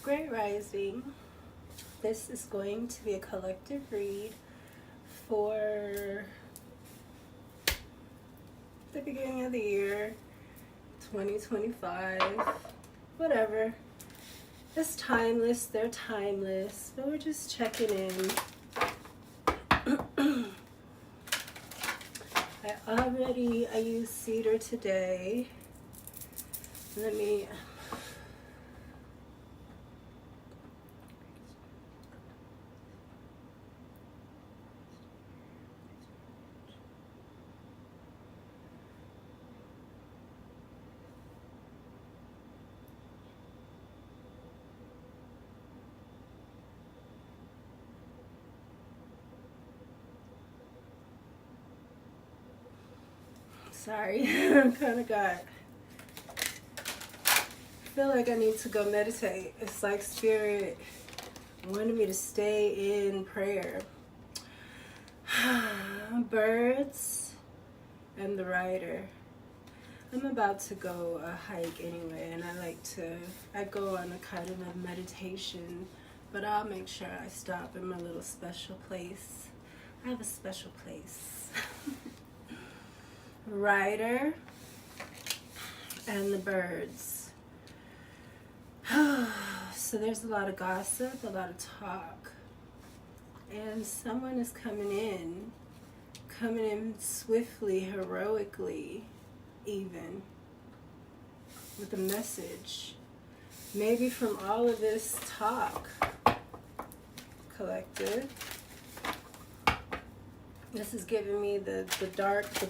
Great Rising. This is going to be a collective read for the beginning of the year, 2025, whatever. It's timeless, they're timeless, but we're just checking in. I used cedar today. Let me... Sorry, I kind of got... I feel like I need to go meditate. It's like Spirit wanted me to stay in prayer. Birds and the rider. I'm about to go a hike anyway, and I go on a kind of a meditation, but I'll make sure I stop in my little special place. I have a special place. Rider and the birds. So there's a lot of gossip, a lot of talk, and someone is coming in swiftly, heroically, even with a message, maybe from all of this talk. Collective. This is giving me the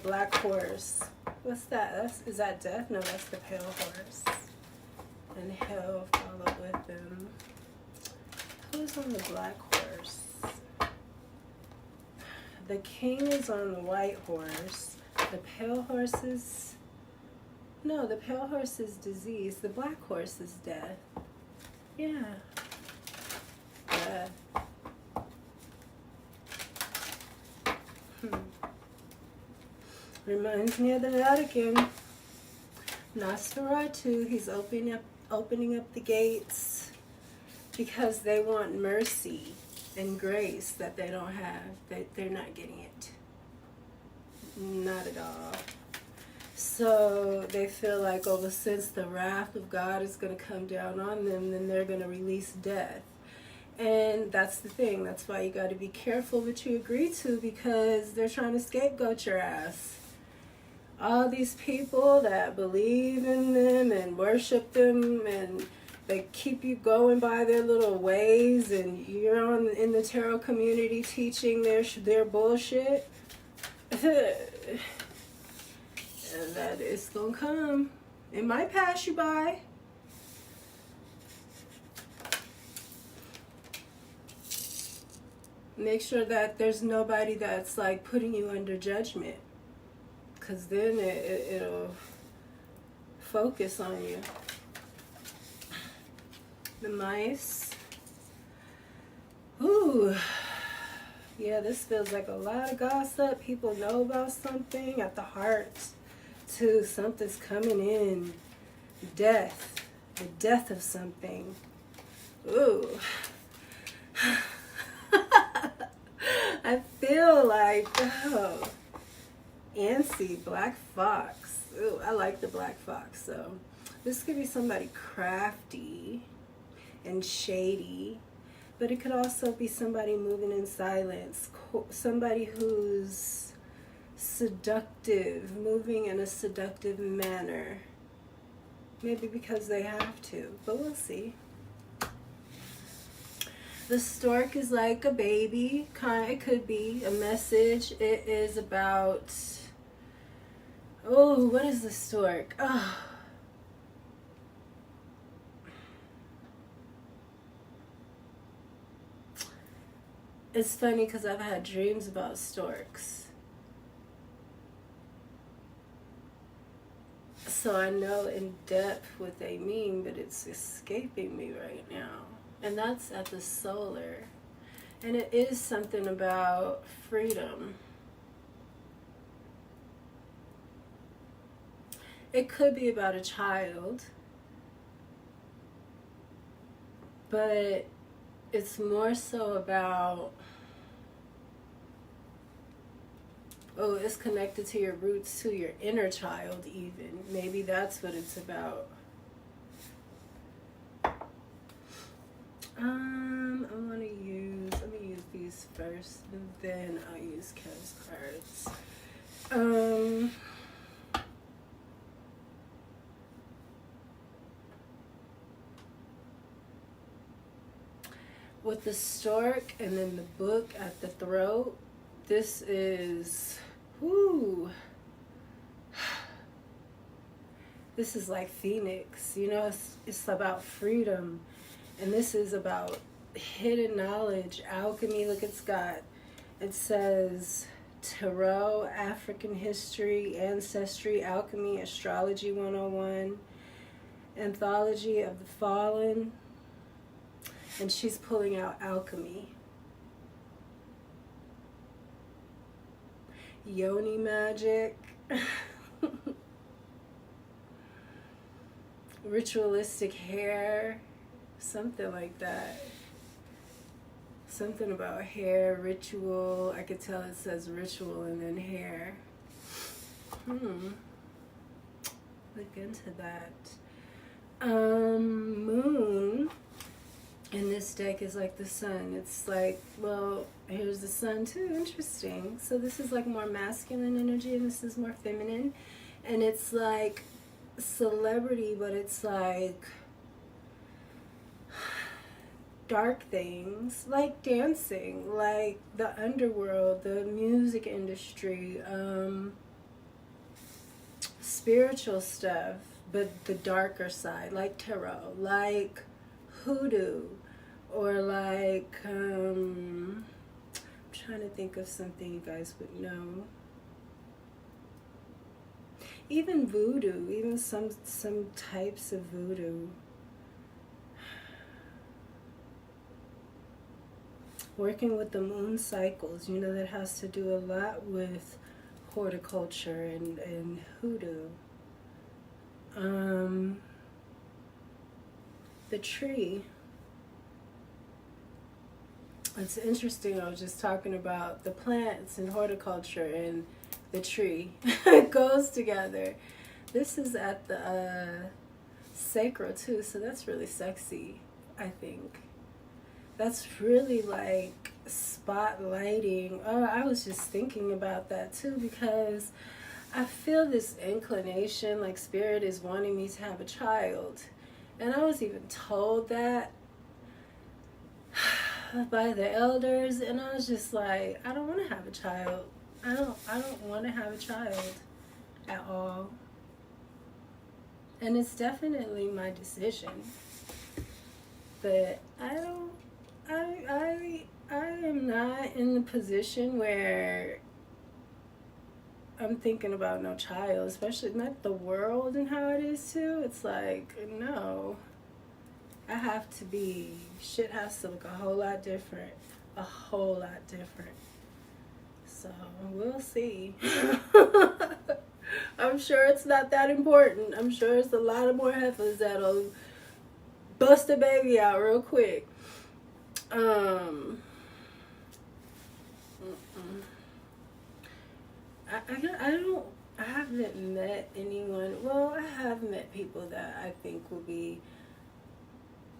black horse. What's that? Is that death? No, that's the pale horse. And hell followed with them. Who's on the black horse? The king is on the white horse. The pale horse is... No, the pale horse is disease. The black horse is death. Yeah. Death. Reminds me of the Vatican. Nosferatu, he's opening up the gates because they want mercy and grace that they don't have. They're not getting it. Not at all. So they feel like, oh, well, since the wrath of God is going to come down on them, then they're going to release death. And that's the thing. That's why you got to be careful what you agree to, because they're trying to scapegoat your ass. All these people that believe in them and worship them, and they keep you going by their little ways, and you're in the tarot community teaching their bullshit. And that it's gonna come. It might pass you by. Make sure that there's nobody that's like putting you under judgment, because then it'll focus on you. The mice. Ooh. Yeah, this feels like a lot of gossip. People know about something at the heart, too. Something's coming in. Death. The death of something. Ooh. I feel like, oh, antsy, black fox. Ooh, I like the black fox. So this could be somebody crafty and shady, but it could also be somebody moving in silence, somebody who's seductive, moving in a seductive manner. Maybe because they have to, but we'll see. The stork is like a baby. It could be a message. It is about... Oh, what is the stork? Oh. It's funny because I've had dreams about storks. So I know in depth what they mean, but it's escaping me right now. And that's at the solar. And it is something about freedom. It could be about a child. but it's more so about, oh, it's connected to your roots, to your inner child even. Maybe that's what it's about. I'm gonna use, let me use these first, and then I'll use Kev's cards. With the stork and then the book at the throat, this is, whoo, this is like Phoenix, you know, it's about freedom. And this is about hidden knowledge, alchemy. Look, it says tarot, African history, ancestry, alchemy, astrology 101, anthology of the fallen. And she's pulling out alchemy. Yoni magic. Ritualistic hair. Something like that. Something about hair, ritual. I could tell it says ritual and then hair. Look into that. Moon in this deck is like the sun. It's like, well, here's the sun too. Interesting. So this is like more masculine energy and this is more feminine. And it's like celebrity, but it's like dark things, like dancing, like the underworld, the music industry, spiritual stuff, but the darker side, like tarot, like hoodoo, or like I'm trying to think of something you guys would know. Even voodoo, even some types of voodoo. Working with the moon cycles, you know, that has to do a lot with horticulture and hoodoo. The tree. It's interesting, I was just talking about the plants and horticulture and the tree. It goes together. This is at the sacral too, so that's really sexy, I think. That's really like spotlighting. Oh, I was just thinking about that too, because I feel this inclination, like spirit is wanting me to have a child. And I was even told that by the elders, and I was just like, I don't want to have a child. I don't want to have a child at all. And it's definitely my decision. But I am not in the position where I'm thinking about no child, especially not the world and how it is too. It's like, no, I have to be, shit has to look a whole lot different. A whole lot different. So, we'll see. I'm sure it's not that important. I'm sure it's a lot of more heifers that'll bust a baby out real quick. I haven't met anyone. Well, I have met people that I think will be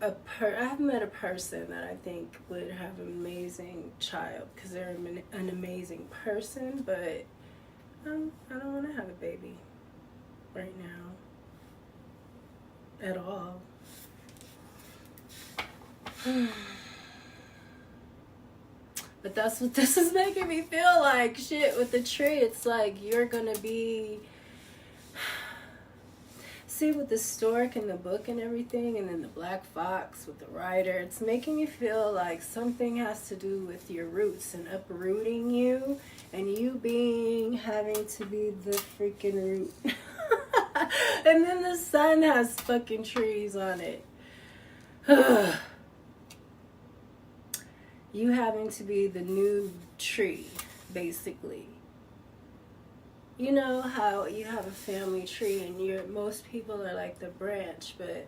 I have met a person that I think would have an amazing child because they're an amazing person, but I don't want to have a baby right now at all. But that's what this is making me feel like. Shit, with the tree, it's like you're gonna be... See, with the stork and the book and everything, and then the black fox with the rider, it's making me feel like something has to do with your roots and uprooting you, and you having to be the freaking root. And then the sun has fucking trees on it. You having to be the new tree, basically. You know how you have a family tree and most people are like the branch, but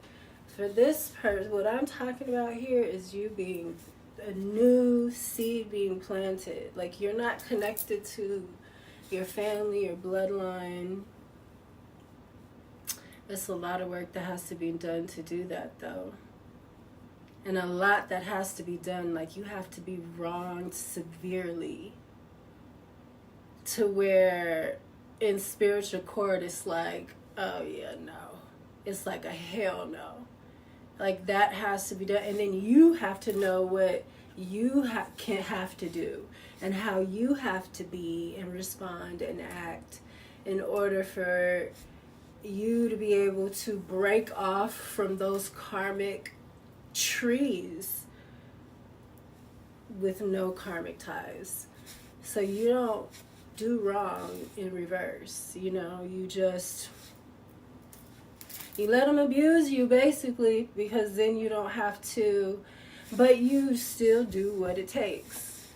For this person, what I'm talking about here is you being a new seed being planted. Like, you're not connected to your family, your bloodline. It's a lot of work that has to be done to do that, though. And a lot that has to be done. Like, you have to be wronged severely to where in spiritual court it's like, oh yeah, no. It's like a hell no. Like, that has to be done. And then you have to know what you have to do and how you have to be and respond and act in order for you to be able to break off from those karmic trees with no karmic ties. So you don't do wrong in reverse. You know, you let them abuse you, basically, because then you don't have to, but you still do what it takes.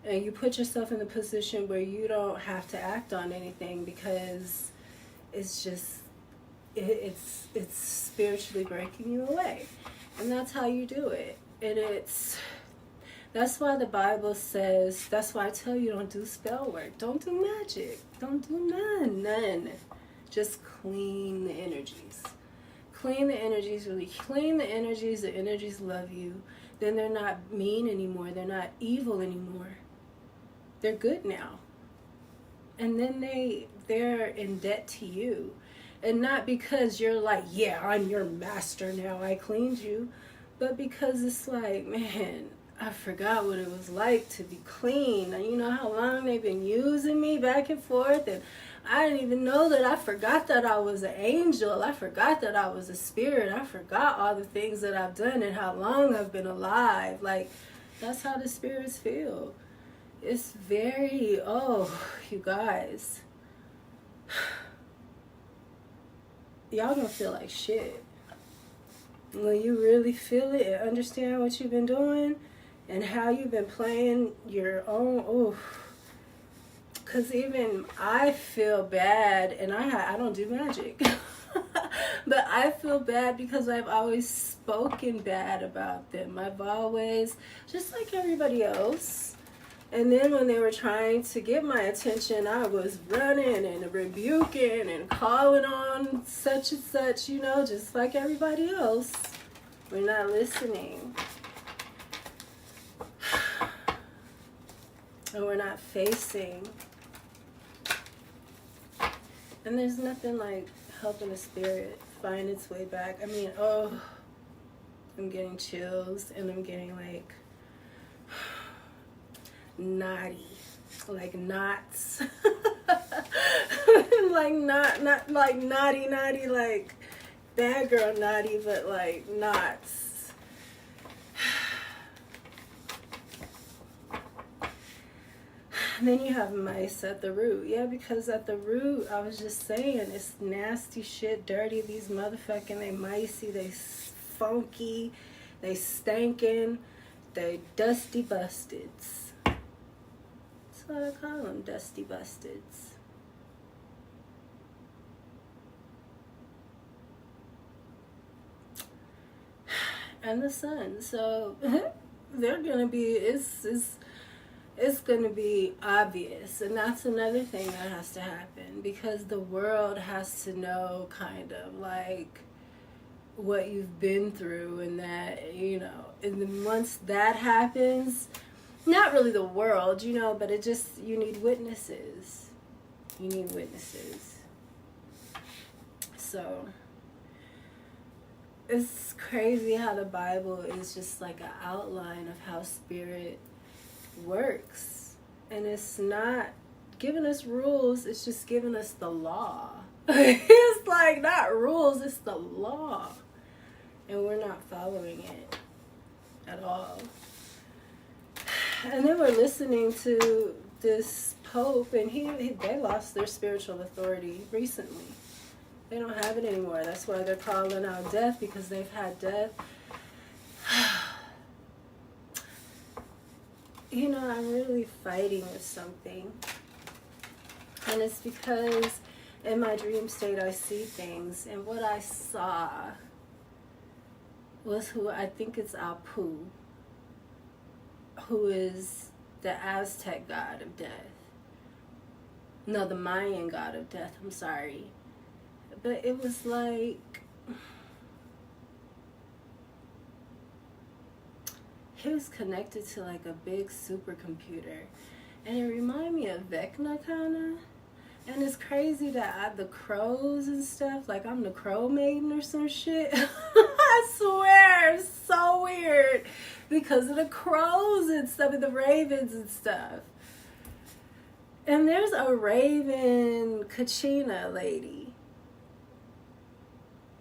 And you put yourself in the position where you don't have to act on anything because it's just, it's spiritually breaking you away. And that's how you do it. And that's why the Bible says, that's why I tell you, don't do spell work. Don't do magic. Don't do none. Just clean the energies. Clean the energies, really clean the energies love you. Then they're not mean anymore. They're not evil anymore. They're good now. And then they're in debt to you. And not because you're like, yeah, I'm your master now, I cleaned you. But because it's like, man, I forgot what it was like to be clean. And you know how long they've been using me back and forth, and I didn't even know that. I forgot that I was an angel. I forgot that I was a spirit. I forgot all the things that I've done and how long I've been alive. Like, that's how the spirits feel. It's very, you guys. Y'all gonna feel like shit. When you really feel it and understand what you've been doing and how you've been playing your own, because even I feel bad, and I don't do magic. But I feel bad because I've always spoken bad about them. I've always, just like everybody else. And then when they were trying to get my attention, I was running and rebuking and calling on such and such, you know, just like everybody else. We're not listening. And we're not facing. And there's nothing like helping a spirit find its way back. I mean, I'm getting chills and I'm getting like naughty, like knots. Like not like naughty, like bad girl naughty, but like knots. And then you have mice at the root. Yeah, because at the root, I was just saying, it's nasty shit, dirty. These motherfucking, they micey, they funky, they stankin', they dusty bustards. That's what I call them, dusty bustards. And the sun. So they're gonna be, it's going to be obvious. And that's another thing that has to happen, because the world has to know kind of like what you've been through, and that, you know, and then once that happens, not really the world, you know, but it just, you need witnesses. You need witnesses. So it's crazy how the Bible is just like an outline of how spirit works, and it's not giving us rules, it's just giving us the law. It's like not rules, it's the law, and we're not following it at all. And then we're listening to this Pope, and they lost their spiritual authority recently. They don't have it anymore. That's why they're calling out death, because they've had death. You know, I'm really fighting with something. And it's because in my dream state I see things. And what I saw was who I think it's Apu, who is the Aztec god of death. No, the Mayan god of death, I'm sorry. But it was like, he was connected to like a big supercomputer. And it reminded me of Vecna kinda. And it's crazy that the crows and stuff, like I'm the crow maiden or some shit. I swear, it's so weird. Because of the crows and stuff and the ravens and stuff. And there's a raven Kachina lady.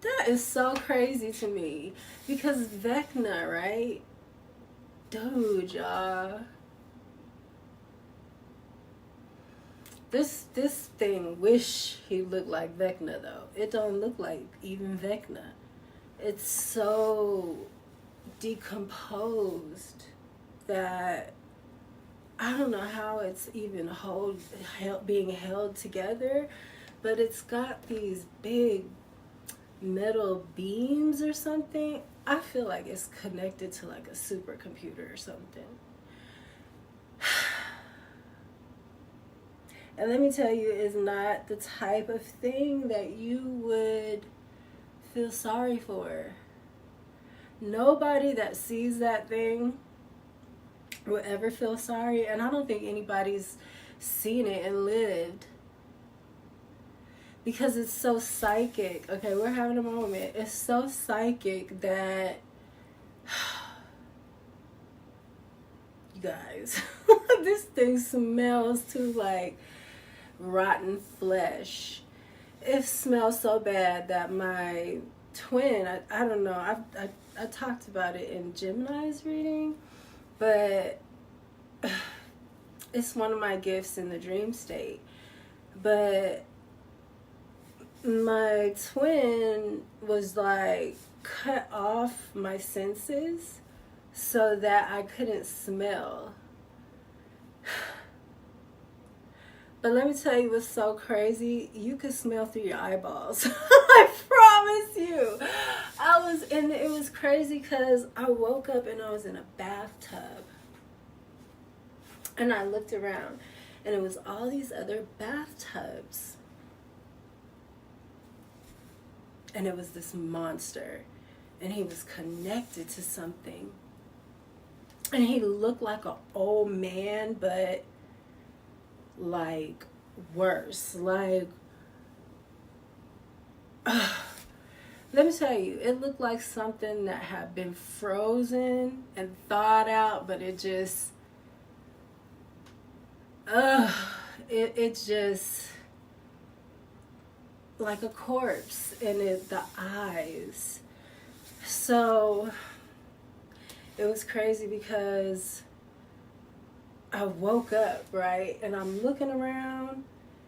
That is so crazy to me. Because Vecna, right? Dude, y'all. This thing wish he looked like Vecna though. It don't look like even Vecna. It's so decomposed that I don't know how it's even being held together, but it's got these big metal beams or something. I feel like it's connected to like a supercomputer or something. And let me tell you, it's not the type of thing that you would feel sorry for. Nobody that sees that thing will ever feel sorry. And I don't think anybody's seen it and lived. Because it's so psychic. Okay, we're having a moment. It's so psychic that... You guys, this thing smells too like rotten flesh. It smells so bad that my twin, I don't know, I talked about it in Gemini's reading, but it's one of my gifts in the dream state. But my twin was like cut off my senses so that I couldn't smell. But let me tell you what's so crazy. You could smell through your eyeballs. I promise you. It was crazy because I woke up and I was in a bathtub. And I looked around and it was all these other bathtubs. And it was this monster. And he was connected to something. And he looked like an old man, but like worse. Like, let me tell you, it looked like something that had been frozen and thawed out, but it just, it's just like a corpse, and the eyes. So it was crazy because I woke up, right? And I'm looking around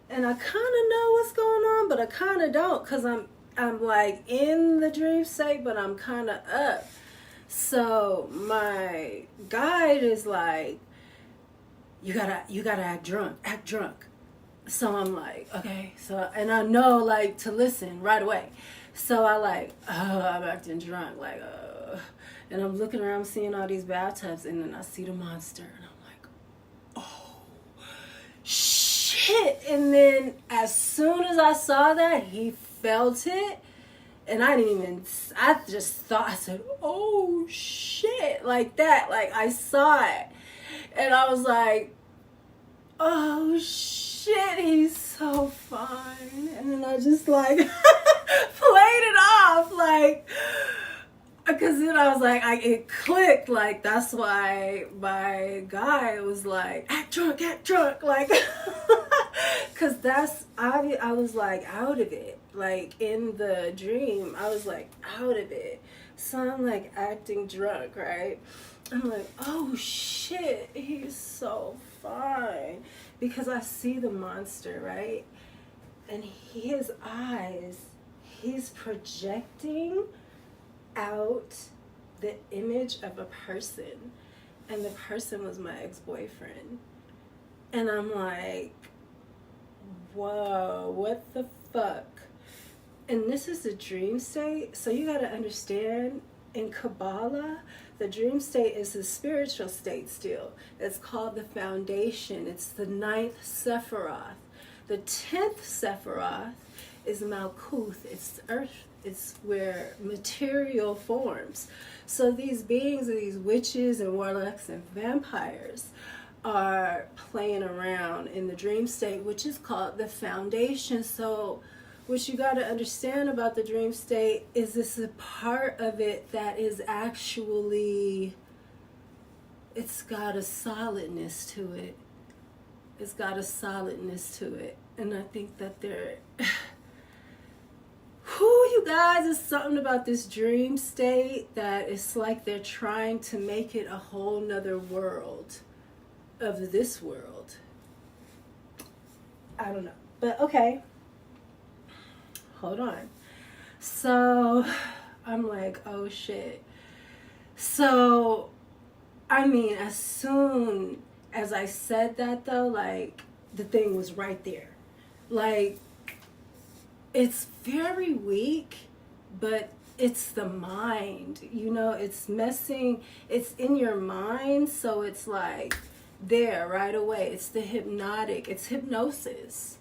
and I kind of know what's going on, but I kind of don't, because I'm like in the dream state, but I'm kind of up. So my guide is like, you gotta act drunk. So I'm like, okay. So, and I know like to listen right away. So I like, I'm acting drunk, like, and I'm looking around seeing all these bathtubs, and then I see the monster, and I'm like, oh, shit. And then as soon as I saw that, he felt it, and I just thought, I said, oh, shit, like that. Like, I saw it, and I was like, oh, shit, he's so fine. And then I just, like, played it off, like, because then I was like, it clicked, like, that's why my guy was like, act drunk, like, because I was, like, out of it, like, in the dream, I was, like, out of it, so I'm, like, acting drunk, right, I'm like, oh, shit, he's so fine, because I see the monster, right, and his eyes, he's projecting out the image of a person, and the person was my ex-boyfriend, and I'm like, whoa, what the fuck? And this is a dream state, so you gotta understand, in Kabbalah, the dream state is a spiritual state still. It's called the foundation. It's the 9th Sephiroth. The 10th Sephiroth is Malkuth. It's earth. It's where material forms. So these beings, these witches and warlocks and vampires, are playing around in the dream state, which is called the foundation. So what you got to understand about the dream state is this is a part of it that is actually, it's got a solidness to it. It's got a solidness to it. And I think that there, you guys, is something about this dream state that it's like they're trying to make it a whole nother world of this world. I don't know. But okay. Hold on. So I'm like, oh shit. So, I mean, as soon as I said that though, like, the thing was right there. Like, it's very weak, but it's the mind, you know, it's messing, it's in your mind, so it's like there right away. It's the hypnotic, it's hypnosis.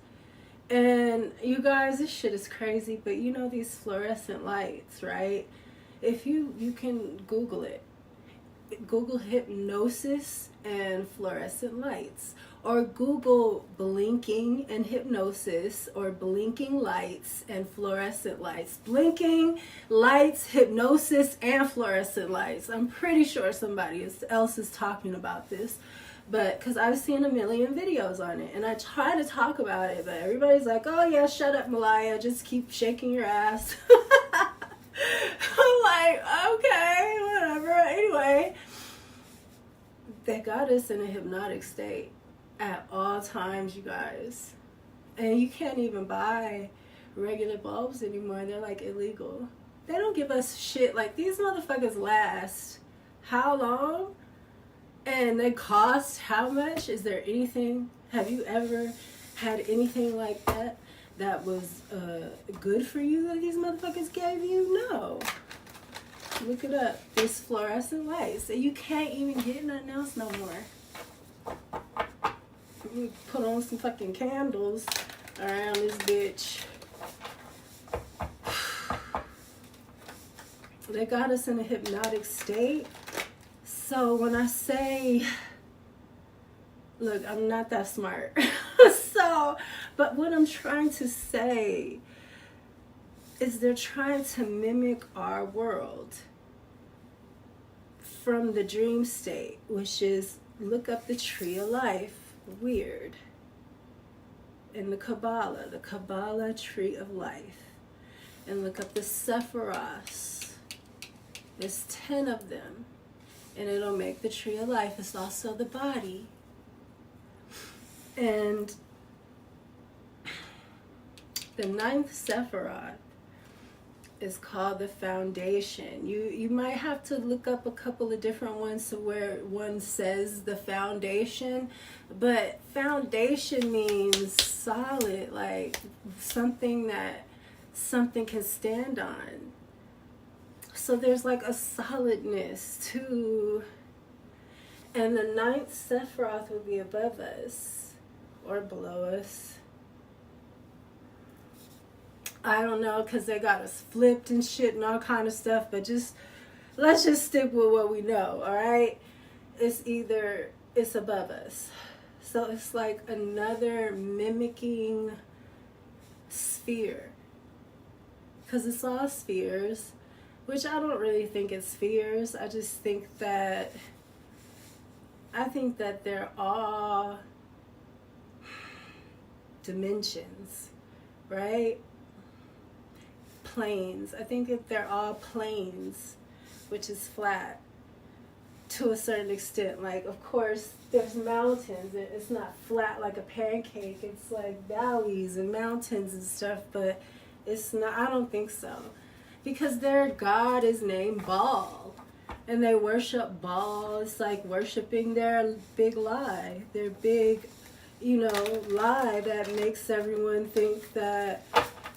And you guys, this shit is crazy, but you know these fluorescent lights, right? If you can Google it. Google hypnosis and fluorescent lights, or Google blinking and hypnosis, or blinking lights and fluorescent lights. Blinking lights, hypnosis, and fluorescent lights. I'm pretty sure somebody else is talking about this, but because I've seen a million videos on it, and I try to talk about it, but everybody's like, oh yeah, shut up, Malaya, just keep shaking your ass. I'm like, okay, whatever. Anyway, they got us in a hypnotic state at all times, you guys. And you can't even buy regular bulbs anymore. They're like illegal. They don't give us shit. Like, these motherfuckers last how long? And they cost how much? Is there anything? Have you ever had anything like that that was good for you that these motherfuckers gave you? No. Look it up. This fluorescent lights. So you can't even get nothing else no more. You put on some fucking candles around this bitch. They got us in a hypnotic state. So when I say, look, I'm not that smart. But what I'm trying to say is they're trying to mimic our world from the dream state, which is, look up the tree of life, weird, in the Kabbalah tree of life, and look up the Sephiroths. There's 10 of them, and it'll make the tree of life. It's also the body. And the 9th Sephiroth is called the foundation. You might have to look up a couple of different ones to where one says the foundation, but foundation means solid, like something that something can stand on. So there's like a solidness to, and the 9th Sephiroth will be above us or below us. I don't know, because they got us flipped and shit and all kind of stuff, but let's just stick with what we know, all right? It's above us. So it's like another mimicking sphere, because it's all spheres, which I don't really think it's spheres. I just think that, they're all dimensions, right? Planes. I think that they're all planes, which is flat to a certain extent. Like, of course, there's mountains. It's not flat like a pancake. It's like valleys and mountains and stuff, but it's not. I don't think so, because their god is named Baal, and they worship Baal. It's like worshiping their big lie, their big, lie that makes everyone think that.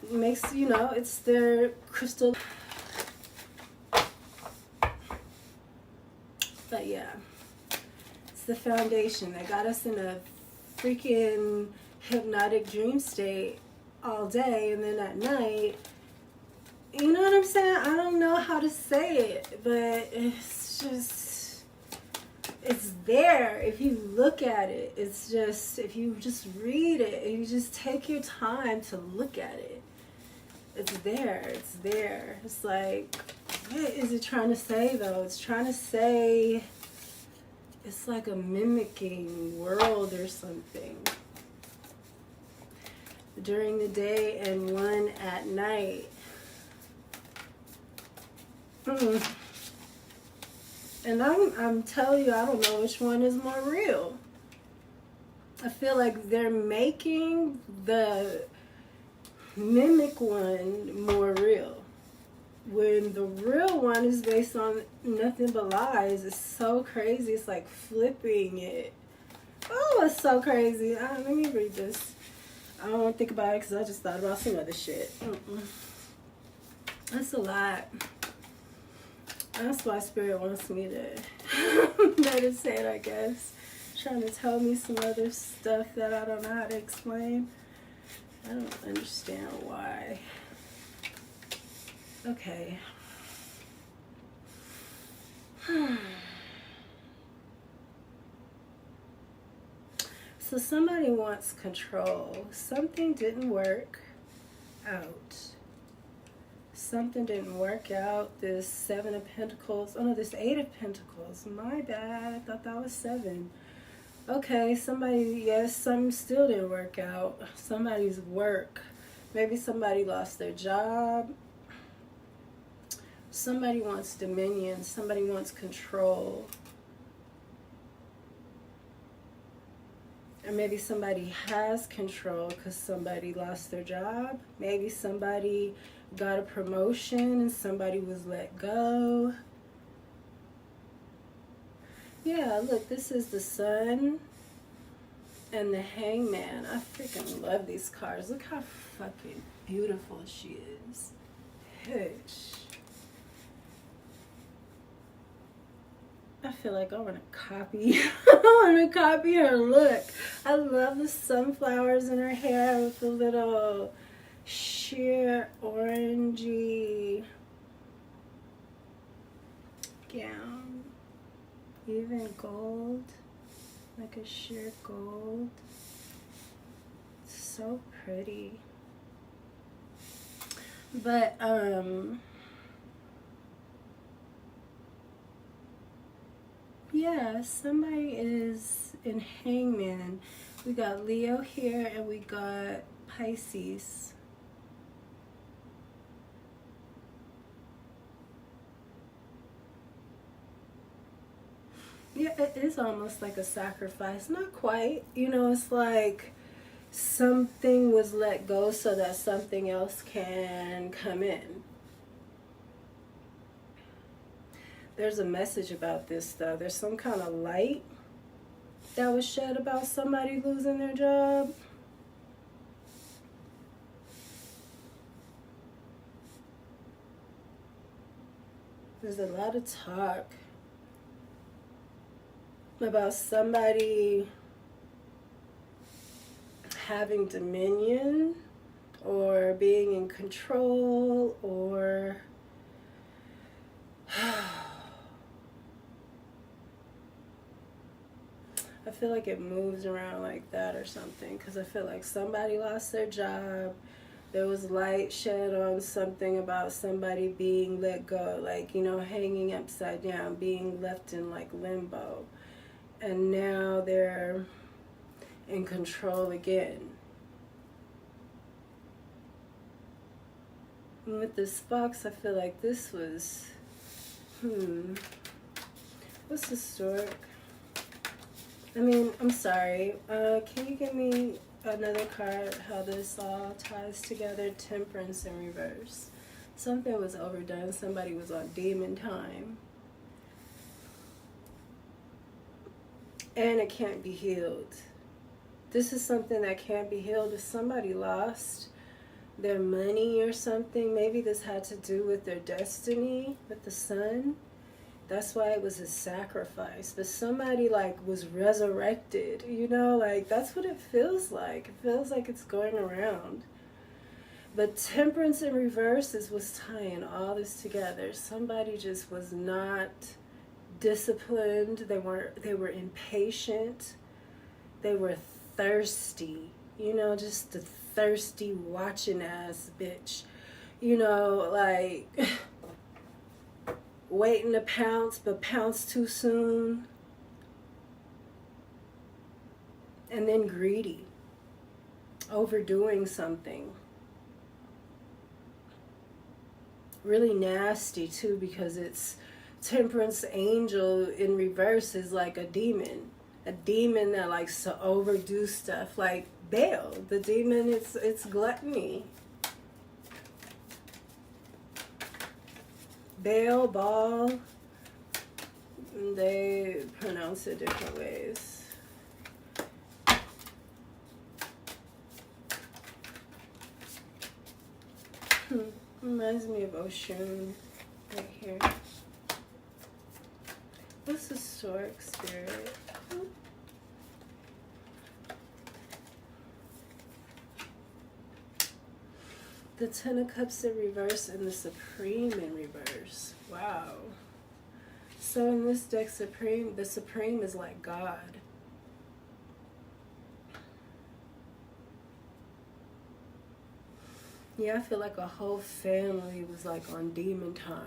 It's their crystal. But yeah, it's the foundation that got us in a freaking hypnotic dream state all day, and then at night, you know what I'm saying? I don't know how to say it, but it's just, it's there. If you look at it, it's just, if you just read it, and you just take your time to look at it, it's there. It's there. It's like, what is it trying to say though? It's trying to say, it's like a mimicking world or something. During the day and one at night. And I'm telling you, I don't know which one is more real. I feel like they're making the mimic one more real, when the real one is based on nothing but lies. It's so crazy. It's like flipping it. Oh, it's so crazy. Let me read this. I don't want to think about it because I just thought about some other shit. That's a lot. That's why Spirit wants me to meditate, I guess. Trying to tell me some other stuff that I don't know how to explain. I don't understand why. Okay. So somebody wants control. Something didn't work out. Something didn't work out. This 7 of Pentacles. Oh no, this 8 of Pentacles. My bad. I thought that was 7. Okay, somebody, yes, something still didn't work out. Somebody's work. Maybe somebody lost their job. Somebody wants dominion. Somebody wants control. Or maybe somebody has control because somebody lost their job. Maybe somebody got a promotion and somebody was let go. Yeah, look, this is the Sun and the Hangman. I freaking love these cards. Look how fucking beautiful she is. Hush. I feel like I want to copy. I want to copy her look. I love the sunflowers in her hair with the little sheer orangey gown. Even gold, like a sheer gold. It's so pretty. But yeah, somebody is in Hangman. We got Leo here and we got Pisces. Yeah, it is almost like a sacrifice. Not quite. You know, it's like something was let go so that something else can come in. There's a message about this, though. There's some kind of light that was shed about somebody losing their job. There's a lot of talk about somebody having dominion or being in control, or I feel like it moves around like that or something, because I feel like somebody lost their job. There was light shed on something about somebody being let go, like, you know, hanging upside down, being left in like limbo. And now they're in control again. And with this fox, I feel like this was, what's the stork? I mean, I'm sorry. Can you give me another card, how this all ties together? Temperance in reverse. Something was overdone. Somebody was on demon time. And it can't be healed. This is something that can't be healed. If somebody lost their money or something, maybe this had to do with their destiny, with the Sun. That's why it was a sacrifice. But somebody like was resurrected, you know, like that's what it feels like. It feels like it's going around. But temperance in reverse is what's tying all this together. Somebody just was not disciplined. They were impatient. They were thirsty. You know, just the thirsty watching ass bitch. You know, like waiting to pounce, but pounce too soon. And then greedy. Overdoing something. Really nasty too, because it's temperance angel in reverse is like a demon that likes to overdo stuff, like Baal. The demon, it's gluttony. Baal, they pronounce it different ways. Reminds me of Oshun right here. What's the stork spirit? The Ten of Cups in reverse and the Supreme in reverse. Wow. So in this deck, the Supreme is like God. Yeah, I feel like a whole family was like on demon time.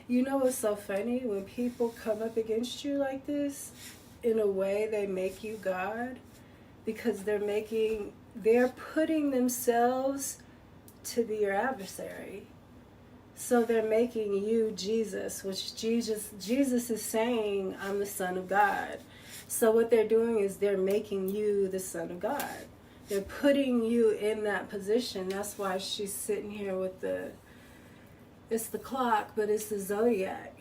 You know what's so funny? When people come up against you like this, in a way they make you God, because they're putting themselves to be your adversary. So they're making you Jesus, which Jesus is saying, I'm the Son of God. So what they're doing is they're making you the Son of God. They're putting you in that position. That's why she's sitting here with it's the clock, but it's the zodiac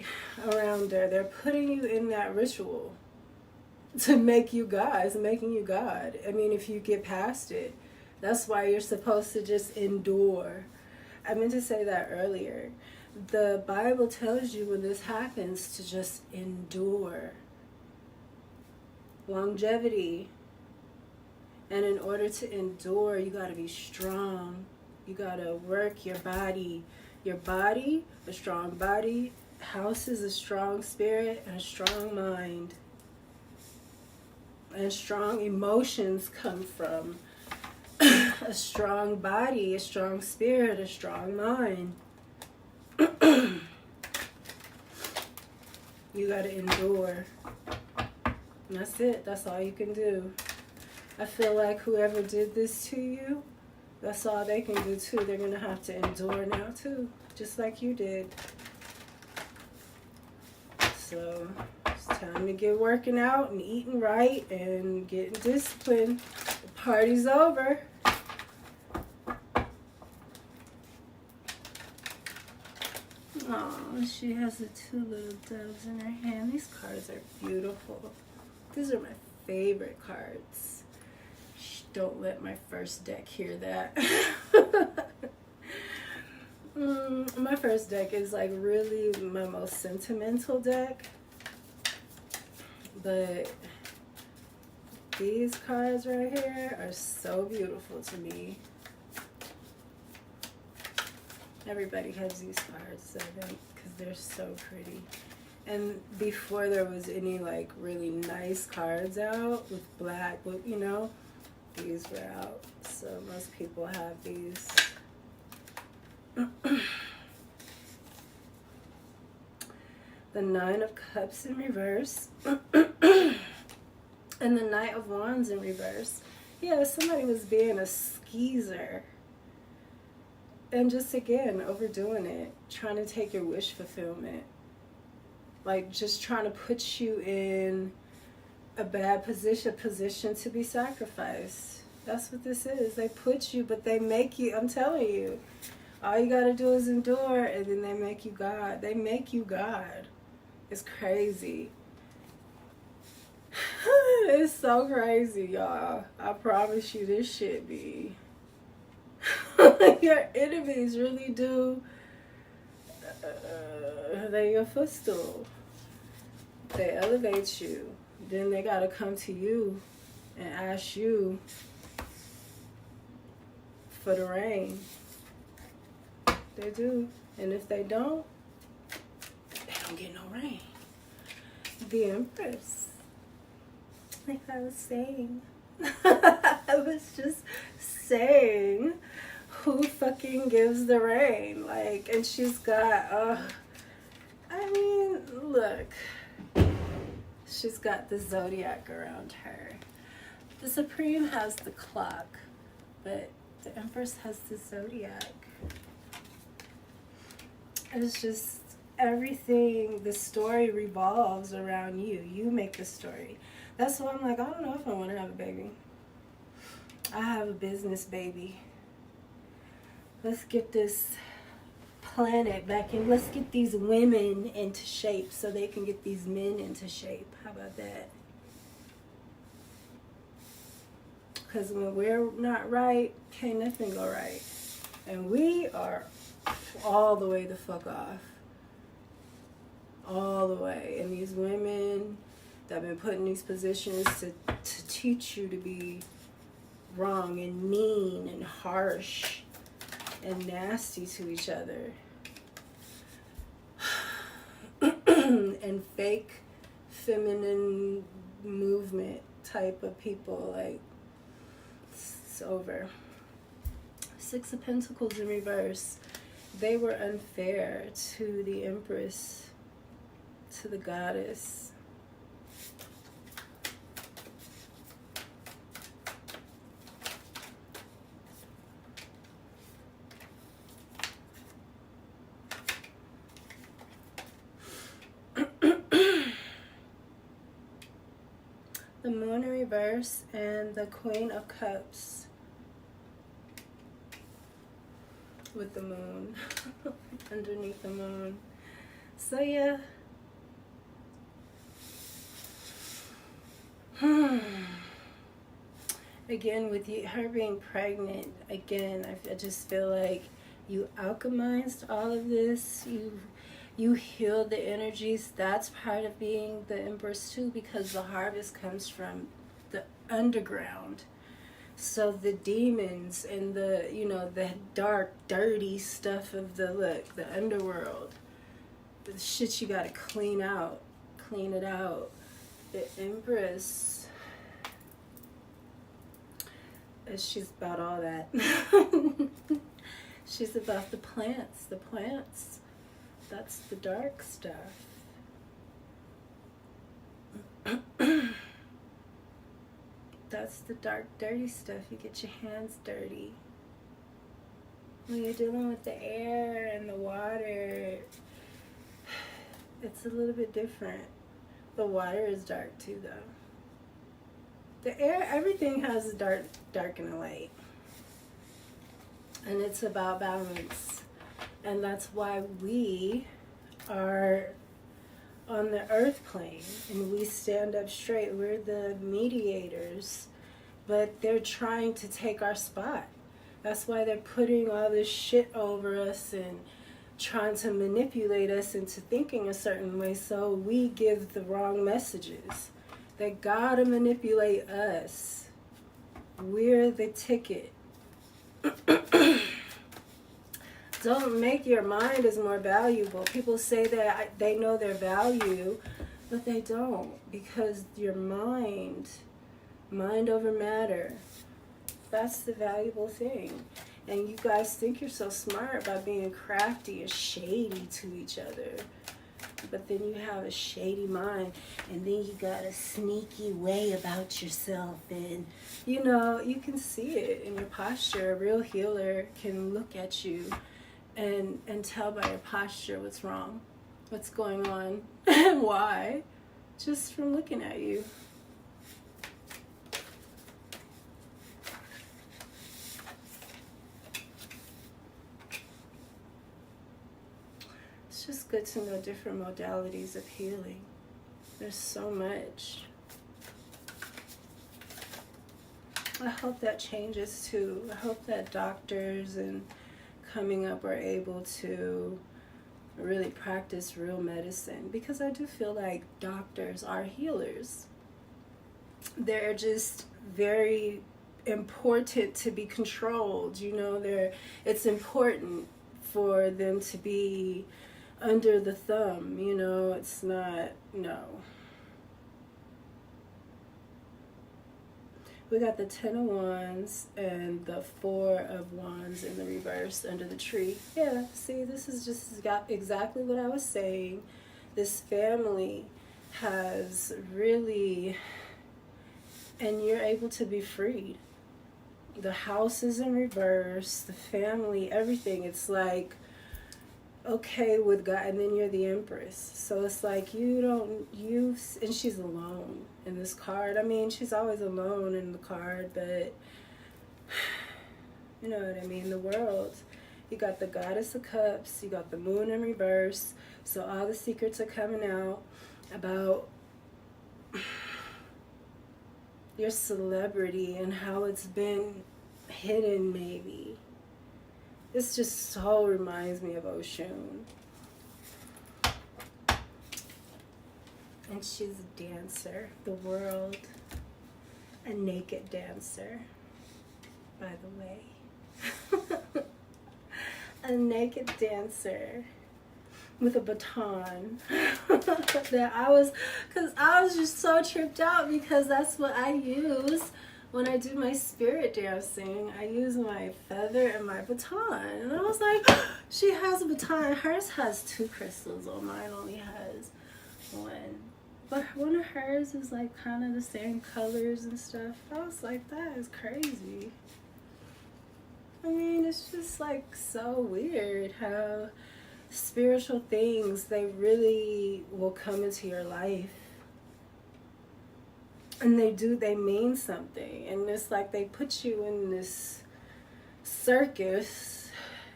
around her. They're putting you in that ritual to make you God. It's making you God. I mean, if you get past it, that's why you're supposed to just endure. I meant to say that earlier. The Bible tells you when this happens to just endure. Longevity. And in order to endure, you got to be strong. You got to work your body. Your body, a strong body, houses a strong spirit and a strong mind. And strong emotions come from a strong body, a strong spirit, a strong mind. You got to endure. And that's it. That's all you can do. I feel like whoever did this to you, that's all they can do too. They're going to have to endure now too, just like you did. So it's time to get working out and eating right and getting disciplined. The party's over. Oh, she has the two little doves in her hand. These cards are beautiful. These are my favorite cards. Shh, don't let my first deck hear that. My first deck is like really my most sentimental deck. But these cards right here are so beautiful to me. Everybody has these cards, I think, because they're so pretty. And before there was any like really nice cards out with black, you know, these were out. So most people have these. The Nine of Cups in reverse. And the Knight of Wands in reverse. Yeah, somebody was being a skeezer. And just again, overdoing it. Trying to take your wish fulfillment. Like just trying to put you in a bad position to be sacrificed. That's what this is. They put you, but they make you, I'm telling you. All you gotta do is endure, and then they make you God. They make you God. It's crazy. It's so crazy, y'all. I promise you this shit be. Your enemies really do. They're your footstool. They elevate you. Then they gotta come to you and ask you for the rain. They do. And if they don't get no rain. The Empress. Like I was saying. I was just saying, who fucking gives the rain? Like, and she's got, I mean, look. She's got the zodiac around her. The Supreme has the clock, but the Empress has the zodiac. It's just everything, the story revolves around you. You make the story. That's why I'm like, I don't know if I want to have a baby. I have a business baby. Let's get this planet back in. Let's get these women into shape so they can get these men into shape. How about that? Because when we're not right, can't nothing go right. And we are all the way the fuck off. All the way. And these women that have been put in these positions to teach you to be wrong and mean and harsh and nasty to each other. And fake feminine movement type of people, like, it's over. Six of Pentacles in reverse. They were unfair to the Empress, to the goddess. The Moon in reverse and the Queen of Cups with the moon underneath the moon. So yeah. Again, with her being pregnant, again, I just feel like you alchemized all of this. You heal the energies. That's part of being the Empress too, because the harvest comes from the underground. So the demons and the, the dark, dirty stuff of the underworld, the shit you gotta clean it out. The Empress, she's about all that. She's about the plants. That's the dark stuff. That's the dark, dirty stuff. You get your hands dirty. When you're dealing with the air and the water, it's a little bit different. The water is dark too, though. The air, everything has a dark and a light. And it's about balance. And that's why we are on the earth plane and we stand up straight. We're the mediators, but they're trying to take our spot. That's why they're putting all this shit over us and trying to manipulate us into thinking a certain way so we give the wrong messages. They gotta manipulate us. We're the ticket. Don't make your mind as more valuable. People say that they know their value, but they don't, because your mind over matter, that's the valuable thing. And you guys think you're so smart by being crafty and shady to each other, but then you have a shady mind, and then you got a sneaky way about yourself, and you can see it in your posture. A real healer can look at you and tell by your posture what's wrong, what's going on, and why, just from looking at you. It's just good to know different modalities of healing. There's so much. I hope that changes too. I hope that doctors and coming up are able to really practice real medicine, because I do feel like doctors are healers. They're just very important to be controlled, you know. It's important for them to be under the thumb, you know. It's not, no. We got the 10 of Wands and the 4 of Wands in the reverse under the tree. Yeah, see, this is just exactly what I was saying. This family has really, and you're able to be freed. The house is in reverse, the family, everything. It's like, okay with God, and then you're the Empress. So it's like and she's alone in this card. I mean, she's always alone in the card, but you know what I mean, the world. You got the Goddess of Cups, you got the Moon in reverse, so all the secrets are coming out about your celebrity and how it's been hidden, maybe. This just so reminds me of Oshun. And she's a dancer. The world. A naked dancer, by the way. A naked dancer with a baton. Because I was just so tripped out, because that's what I use when I do my spirit dancing. I use my feather and my baton. And I was like, she has a baton. Hers has 2 crystals, or mine only has 1. But one of hers is like kind of the same colors and stuff. I was like, that is crazy. I mean, it's just like so weird how spiritual things, they really will come into your life. And they mean something. And it's like they put you in this circus,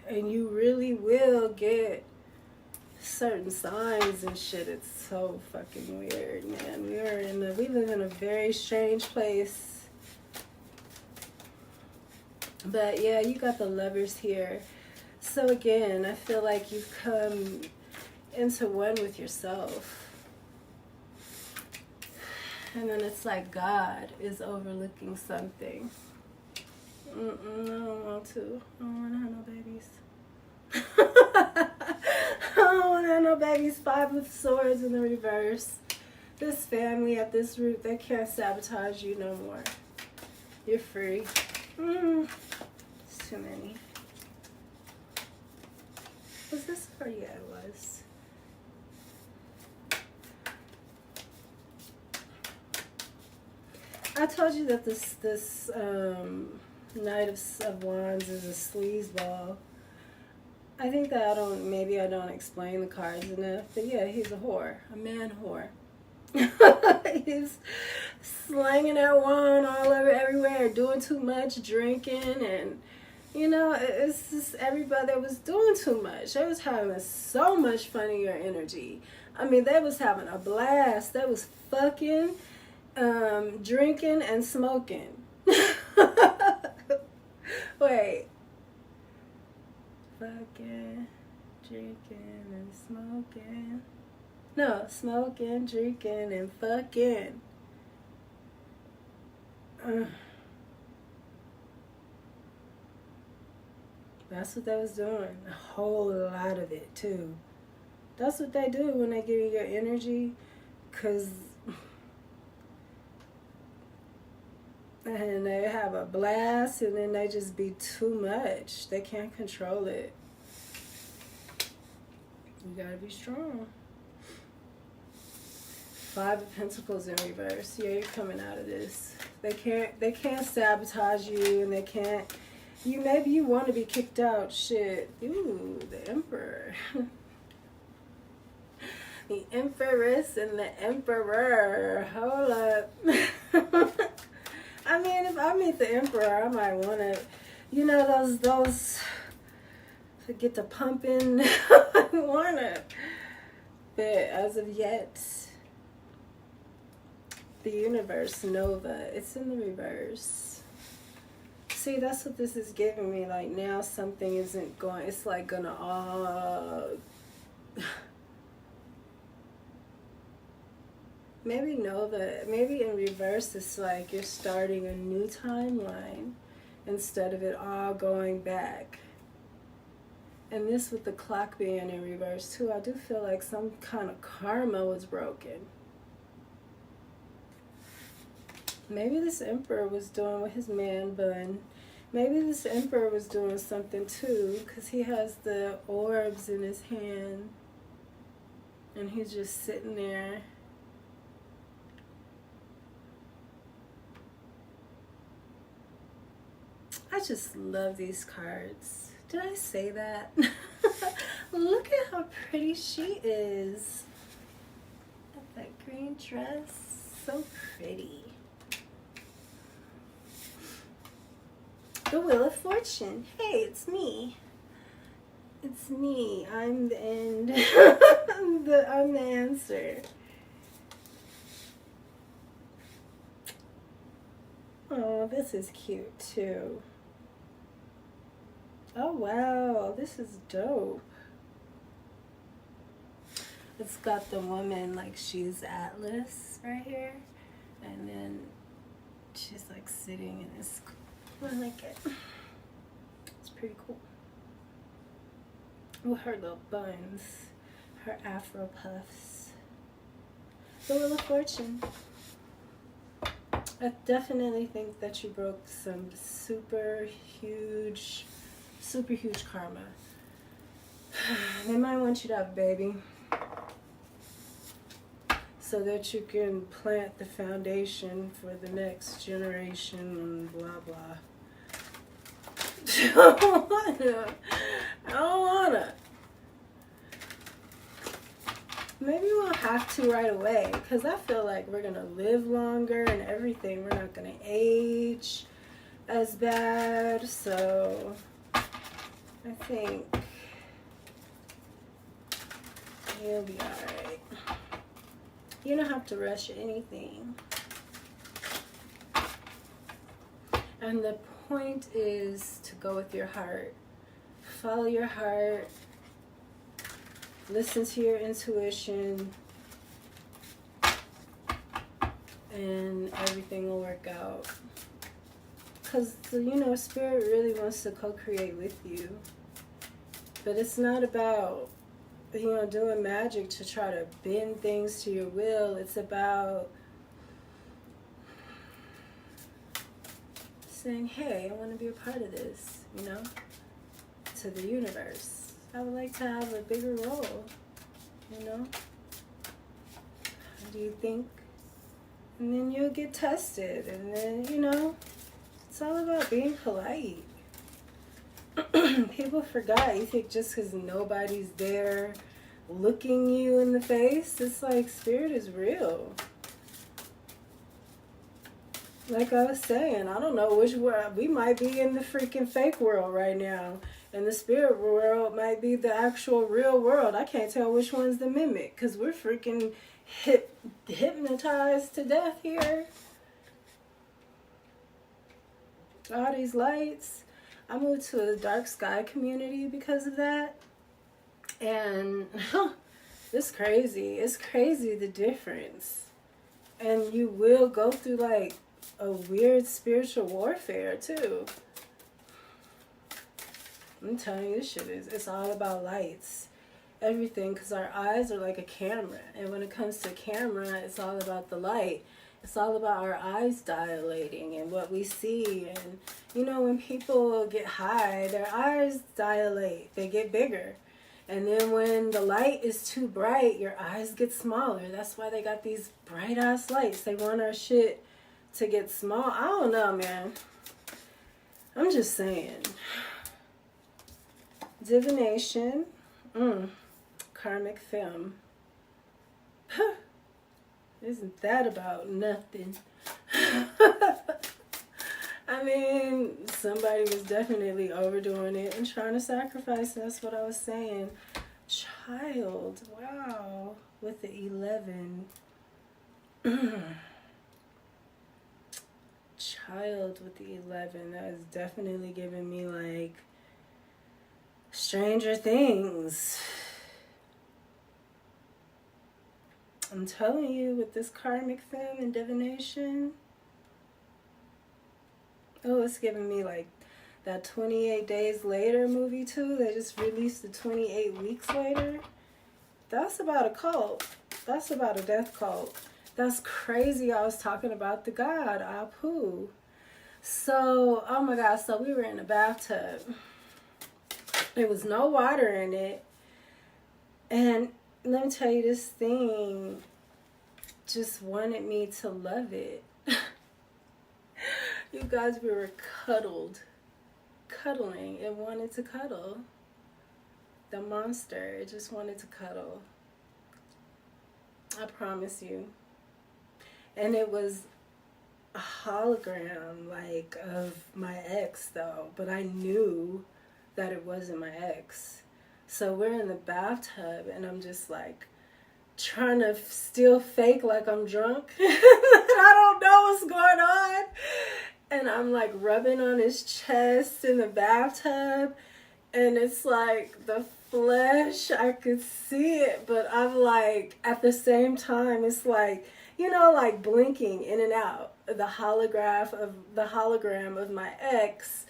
and you really will get certain signs and shit. It's so fucking weird, man. We live in a very strange place. But yeah, you got the Lovers here. So again, I feel like you've come into one with yourself. And then it's like God is overlooking something. I don't want to. I don't want to have no babies. I don't want to have no babies. 5 of Swords in the reverse. This family at this root, they can't sabotage you no more. You're free. It's too many. Was this for you? It was. I told you that this Knight of Wands is a sleazeball. I think that maybe I don't explain the cards enough, but yeah, he's a whore, a man whore. He's slanging that wand all over everywhere, doing too much, drinking, and you know, it's just everybody that was doing too much. They was having so much fun in your energy. I mean, they was having a blast. They was fucking, drinking and smoking. Wait. Fucking, drinking, and smoking. No, smoking, drinking, and fucking. That's what they was doing. A whole lot of it, too. That's what they do when they give you your energy. Because... and they have a blast, and then they just be too much. They can't control it. You gotta be strong. 5 of Pentacles in reverse. Yeah, you're coming out of this. They can't sabotage you, and they can't. Maybe you want to be kicked out. Shit. Ooh, the Emperor. The Empress and the Emperor. Hold up. I mean, if I meet the Emperor, I might want to, you know, those to get to pumping. I want to. But as of yet, the Universe, Nova, it's in the reverse. See, that's what this is giving me. Like, now something isn't going, it's like gonna all... maybe know that, maybe in reverse, it's like you're starting a new timeline instead of it all going back. And this with the clock being in reverse too, I do feel like some kind of karma was broken. Maybe this emperor was doing with his man bun. Maybe this emperor was doing something too, because he has the orbs in his hand. And he's just sitting there. I just love these cards. Did I say that? Look at how pretty she is. That green dress. So pretty. The Wheel of Fortune. Hey, it's me. It's me. I'm the end. I'm the answer. Oh, this is cute too. Oh wow, this is dope. It's got the woman like she's Atlas right here, and then she's like sitting in this. I like it. It's pretty cool. With her little buns, her afro puffs. The Wheel of Fortune. I definitely think that you broke some super huge karma. They might want you to have a baby so that you can plant the foundation for the next generation and blah blah. I don't wanna. Maybe we'll have to right away, because I feel like we're gonna live longer and everything. We're not gonna age as bad, so I think you'll be alright. You don't have to rush anything. And the point is to go with your heart. Follow your heart. Listen to your intuition. And everything will work out. Because, you know, Spirit really wants to co-create with you. But it's not about, you know, doing magic to try to bend things to your will. It's about saying, hey, I want to be a part of this, you know, to the universe. I would like to have a bigger role, you know. What do you think? And then you'll get tested, and then, you know, it's all about being polite. People forgot. You think just because nobody's there looking you in the face, it's like Spirit is real. Like I was saying, I don't know which world. We might be in the freaking fake world right now, and the spirit world might be the actual real world. I can't tell which one's the mimic, because we're freaking hypnotized to death here. All these lights. I moved to a dark sky community because of that. And it's crazy. It's crazy the difference. And you will go through like a weird spiritual warfare too. I'm telling you, this shit is, it's all about lights. Everything, because our eyes are like a camera. And when it comes to camera, it's all about the light. It's all about our eyes dilating and what we see. And, you know, when people get high, their eyes dilate. They get bigger. And then when the light is too bright, your eyes get smaller. That's why they got these bright-ass lights. They want our shit to get small. I don't know, man. I'm just saying. Divination. Karmic film. Isn't that about nothing? I mean, somebody was definitely overdoing it and trying to sacrifice. That's what I was saying. Child. Wow. With the 11. Child. child with the 11. That is definitely giving me like Stranger Things. I'm telling you, with this karmic thing and divination, oh, it's giving me like that 28 Days Later movie too. They just released the 28 Weeks Later. That's about a cult. That's about a death cult. That's crazy. I was talking about the god, Apu. So, oh my God, so we were in a bathtub. There was no water in it. And let me tell you, this thing just wanted me to love it. You guys, we were cuddling. It wanted to cuddle. The monster, it just wanted to cuddle. I promise you. And it was a hologram, like, of my ex, though. But I knew that it wasn't my ex. So we're in the bathtub, and I'm just, like, trying to still fake like I'm drunk. I don't know what's going on. And I'm, like, rubbing on his chest in the bathtub. And it's, like, the flesh, I could see it. But I'm, like, at the same time, it's, like, you know, like blinking in and out. The hologram of my ex.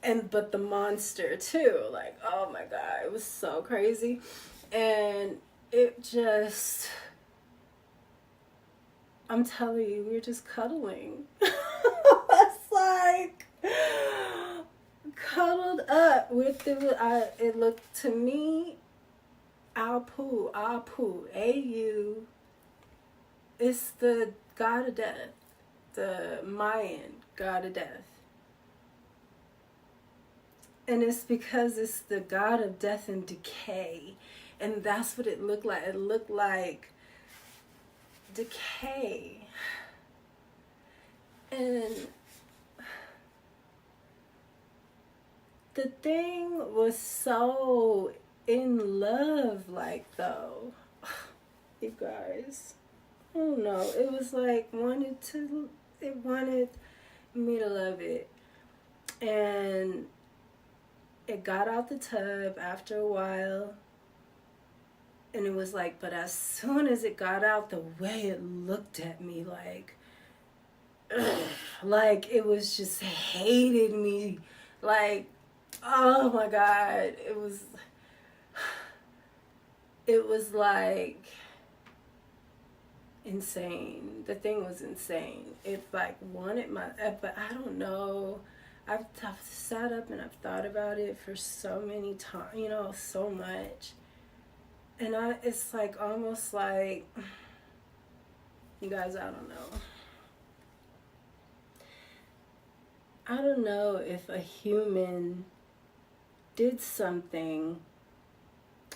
But the monster too, like, oh my God, it was so crazy. And it just, I'm telling you, we were just cuddling. It's like cuddled up with it looked to me, Apu, A-U, it's the god of death, the Mayan god of death. And it's because it's the god of death and decay. And that's what it looked like. It looked like decay. And the thing was so in love, like, though. You guys. I don't know. It was like it wanted me to love it. And it got out the tub after a while, and it was like, but as soon as it got out, the way it looked at me, like, ugh, like it was just hated me, like, oh my God, it was like insane. The thing was insane. It like wanted but I don't know. I've sat up and I've thought about it for so many times, you know, so much. And it's like almost like, you guys, I don't know. I don't know if a human did something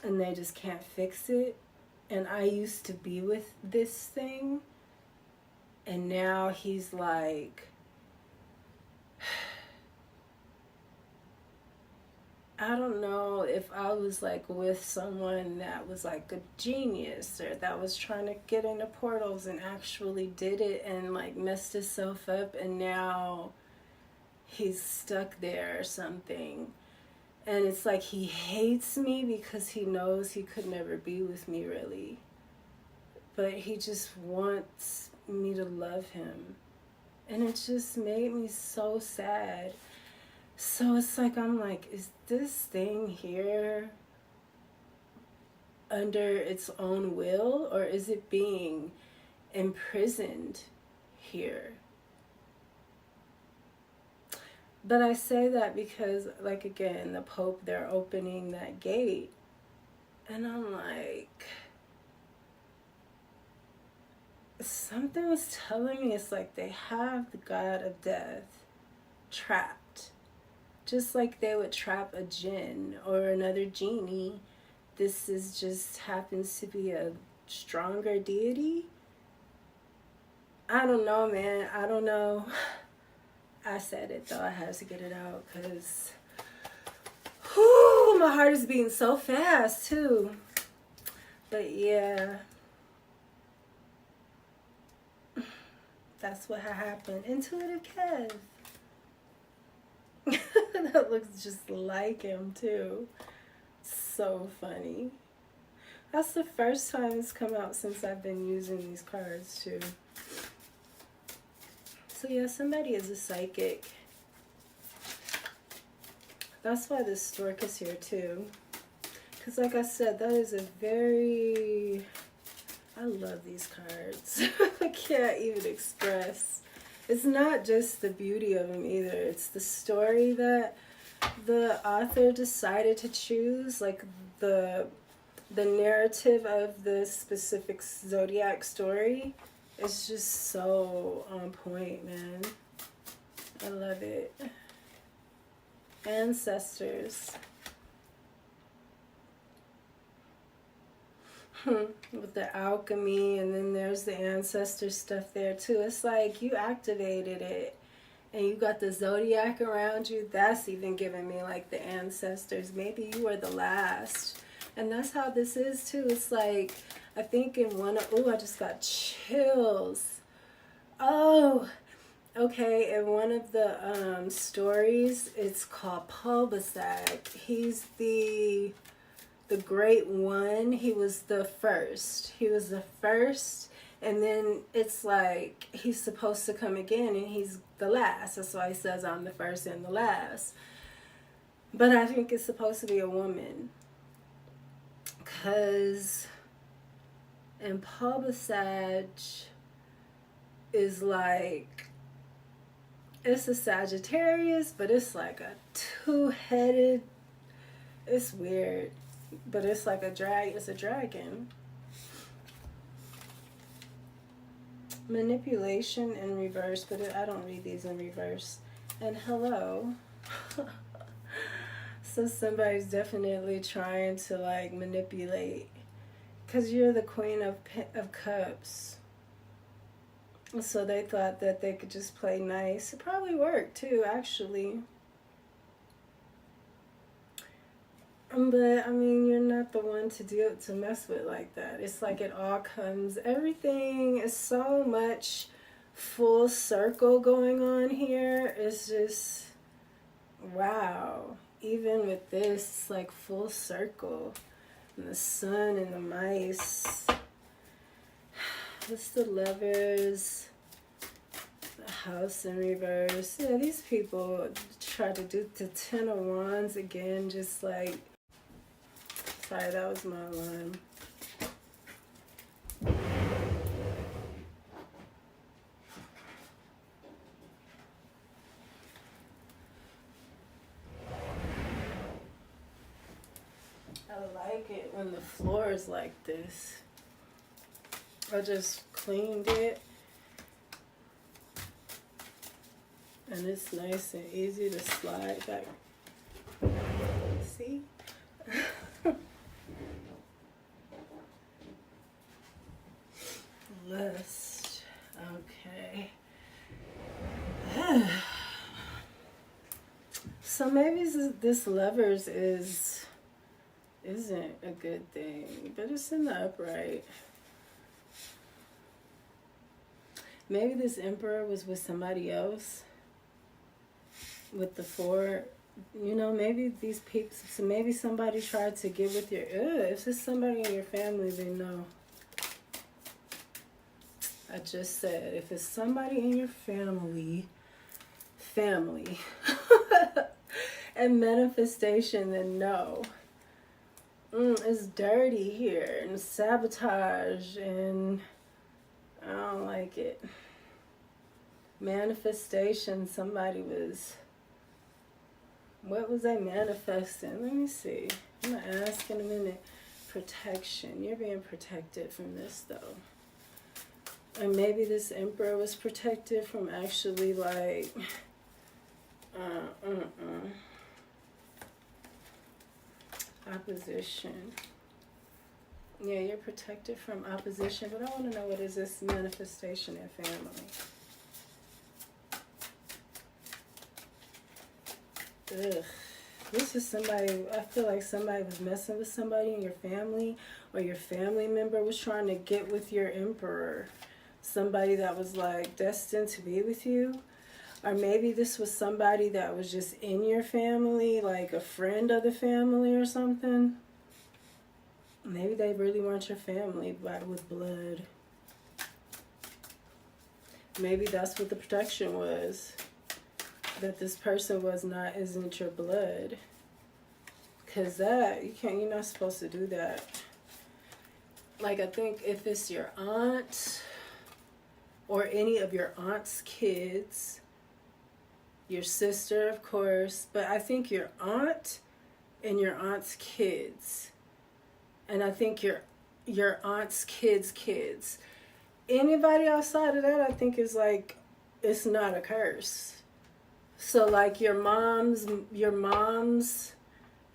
and they just can't fix it. And I used to be with this thing, and now he's like, I don't know if I was like with someone that was like a genius or that was trying to get into portals and actually did it and like messed himself up, and now he's stuck there or something. And it's like he hates me because he knows he could never be with me really. But he just wants me to love him. And it just made me so sad. So it's like, I'm like, is this thing here under its own will, or is it being imprisoned here? But I say that because, like, again, the Pope, they're opening that gate. And I'm like, something was telling me it's like they have the god of death trapped. Just like they would trap a jinn or another genie. This is just happens to be a stronger deity. I don't know, man. I don't know. I said it, though. I had to get it out because my heart is beating so fast, too. But, yeah. That's what happened. Intuitive Kev. That looks just like him too. So funny. That's the first time it's come out since I've been using these cards too. So yeah, somebody is a psychic. That's why this stork is here too. Because like I said, that is a very... I love these cards. I can't even express. It's not just the beauty of them either. It's the story that the author decided to choose. Like the narrative of this specific zodiac story is just so on point, man. I love it. Ancestors. With the alchemy, and then there's the ancestor stuff there too. It's like you activated it and you got the zodiac around you. That's even giving me like the ancestors. Maybe you were the last. And that's how this is too. It's like, I think in one of, oh, I just got chills. Oh, okay. In one of the stories, it's called Pulbasag. He's the great one. He was the first. And then it's like he's supposed to come again and he's the last. That's why he says I'm the first and the last. But I think it's supposed to be a woman. Because in Pulbasag is like, it's a Sagittarius, but it's like a two-headed, it's weird. But it's like a drag. It's a dragon. Manipulation in reverse, but I don't read these in reverse. And hello. So somebody's definitely trying to like manipulate, because you're the Queen of Cups. So they thought that they could just play nice. It probably worked too, actually. But I mean, you're not the one to mess with like that. It's like it all comes, everything is so much full circle going on here. It's just, wow. Even with this, it's like full circle. And the sun and the mice. It's the Lovers. The House in reverse. Yeah, these people try to do the Ten of Wands again, just like... Sorry, that was my alarm. I like it when the floor is like this. I just cleaned it. And it's nice and easy to slide back. See? Lust. Okay. So maybe this Lovers isn't a good thing, but it's in the upright. Maybe this Emperor was with somebody else with the Four. You know, maybe these people, so maybe somebody tried to get with your, if it's somebody in your family, they know. I just said, if it's somebody in your family, and manifestation, then no. It's dirty here, and sabotage, and I don't like it. Manifestation, somebody was, what was they manifesting? Let me see. I'm going to ask in a minute. Protection. You're being protected from this, though. And maybe this Emperor was protected from actually, like, opposition. Yeah, you're protected from opposition, but I want to know, what is this manifestation in family? Ugh. This is somebody, I feel like somebody was messing with somebody in your family, or your family member was trying to get with your Emperor. somebody that was like destined to be with you. Or maybe this was somebody that was just in your family, like a friend of the family or something. Maybe they really weren't your family, but with blood. Maybe that's what the protection was. That this person isn't your blood. Because you're not supposed to do that. Like, I think if it's your aunt or any of your aunt's kids, your sister, of course, but I think your aunt and your aunt's kids, and I think your aunt's kids. Anybody outside of that, I think is like, it's not a curse. So like your mom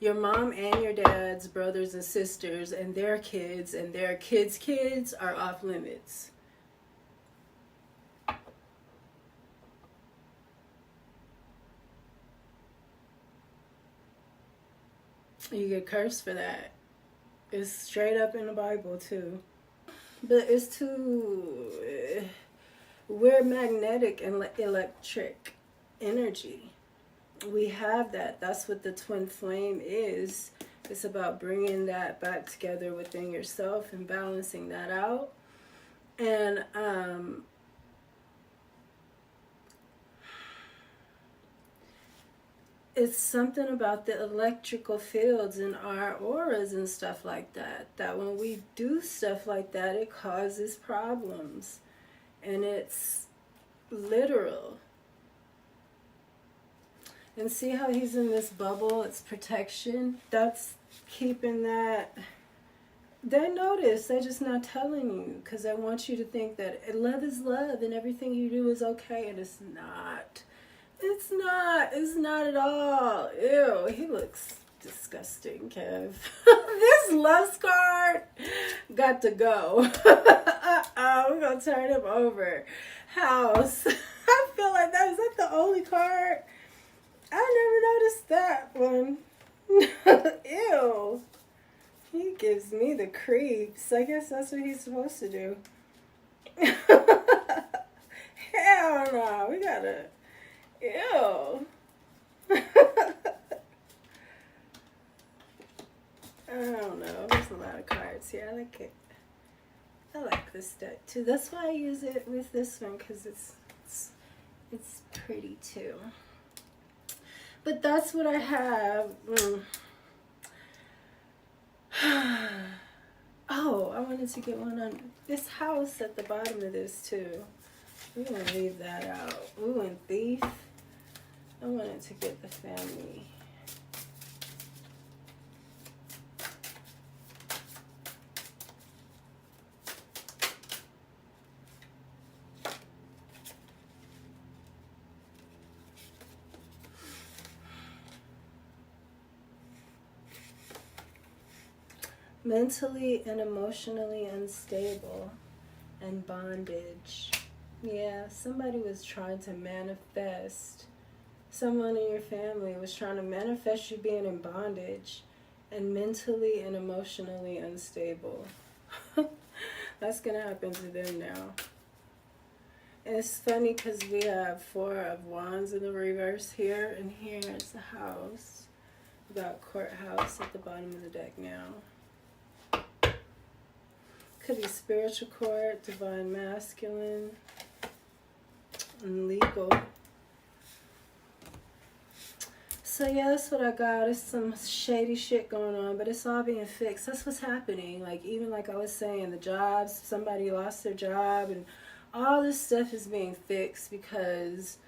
and your dad's brothers and sisters and their kids are off limits. You get cursed for that. It's straight up in the Bible too. But it's too... we're magnetic and electric energy. We have that. That's what the twin flame is. It's about bringing that back together within yourself and balancing that out. And it's something about the electrical fields in our auras and stuff like that, that when we do stuff like that, it causes problems. And it's literal. And see how he's in this bubble? It's protection. That's keeping that. They notice. They're just not telling you because they want you to think that love is love and everything you do is okay. And it's not. It's not. It's not at all. Ew. He looks disgusting, Kev. This lust card got to go. We're going to turn him over. House. I feel like is that the only card? I never noticed that one. Ew. He gives me the creeps. I guess that's what he's supposed to do. Hell no. We gotta... Ew. I don't know. There's a lot of cards here. I like it. I like this deck too. That's why I use it with this one, because it's pretty too. But that's what I have. Oh, I wanted to get one on this house at the bottom of this too. We're going to leave that out. Ooh, and Thief. I wanted to get the family. Mentally and emotionally unstable and bondage. Yeah, somebody was trying to manifest. Someone in your family was trying to manifest you being in bondage and mentally and emotionally unstable. That's going to happen to them now. And it's funny because we have 4 of Wands in the reverse here, and here is the house. We got Courthouse at the bottom of the deck now. Could be spiritual court, divine masculine, and legal. So yeah, that's what I got. It's some shady shit going on, but it's all being fixed. That's what's happening. Like, even like I was saying, the jobs, somebody lost their job, and all this stuff is being fixed because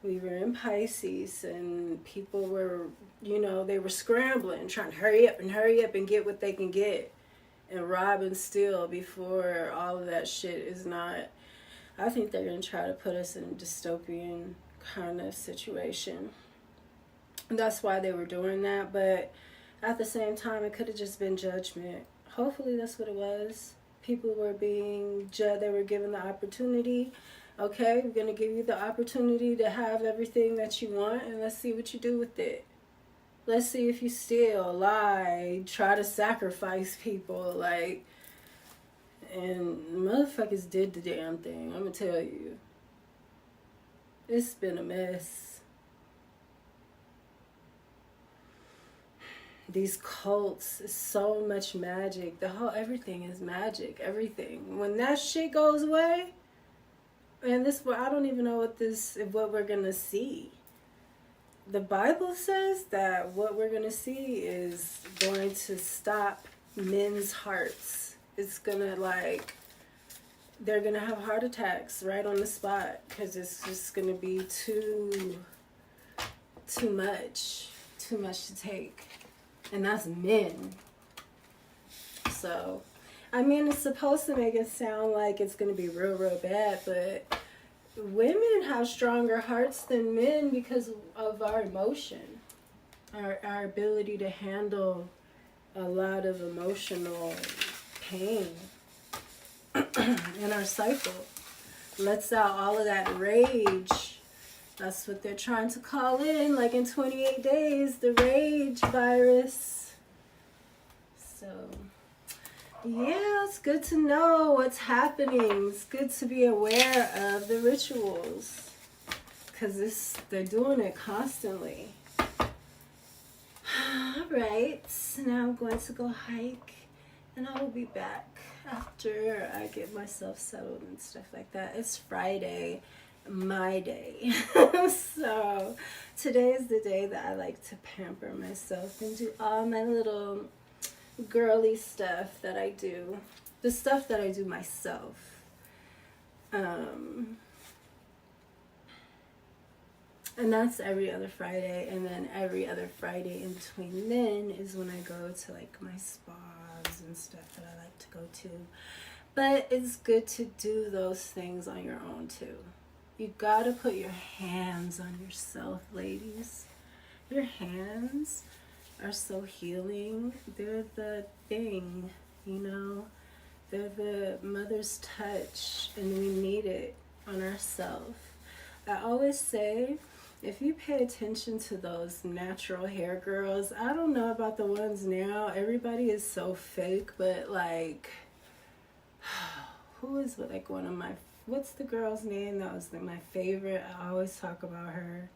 we were in Pisces and people were, they were scrambling, trying to hurry up and get what they can get. And rob and steal before all of that shit is not... I think they're going to try to put us in a dystopian kind of situation. And that's why they were doing that. But at the same time, it could have just been judgment. Hopefully that's what it was. People were being judged. They were given the opportunity. Okay, we're going to give you the opportunity to have everything that you want. And let's see what you do with it. Let's see if you steal, lie, try to sacrifice people, And motherfuckers did the damn thing. I'm gonna tell you. It's been a mess. These cults is so much magic. Everything is magic. Everything. When that shit goes away, and I don't even know what we're gonna see. The Bible says that what we're gonna see is going to stop men's hearts. It's gonna they're gonna have heart attacks right on the spot because it's just gonna be too much to take, and that's men. So, I mean, it's supposed to make it sound like it's gonna be real bad, but women have stronger hearts than men because of our emotion, our ability to handle a lot of emotional pain. And our cycle lets out all of that rage. That's what they're trying to call in, like in 28 days, the rage virus. So, yeah, it's good to know what's happening. It's good to be aware of the rituals, because they're doing it constantly. Alright, now I'm going to go hike, and I will be back after I get myself settled and stuff like that. It's Friday, my day. So today is the day that I like to pamper myself and do all my little girly stuff that I do. The stuff that I do myself. And that's every other Friday, and then every other Friday in between then is when I go to like my spas and stuff that I like to go to. But it's good to do those things on your own too. You gotta put your hands on yourself, ladies. Your hands are so healing. They're the thing, you know. They're the mother's touch, and we need it on ourselves. I always say, if you pay attention to those natural hair girls, I don't know about the ones now. Everybody is so fake, but like, who is like one of my, what's the girl's name that was like my favorite? I always talk about her.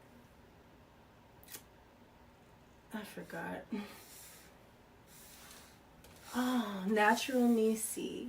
I forgot. Oh, Natural Nisi.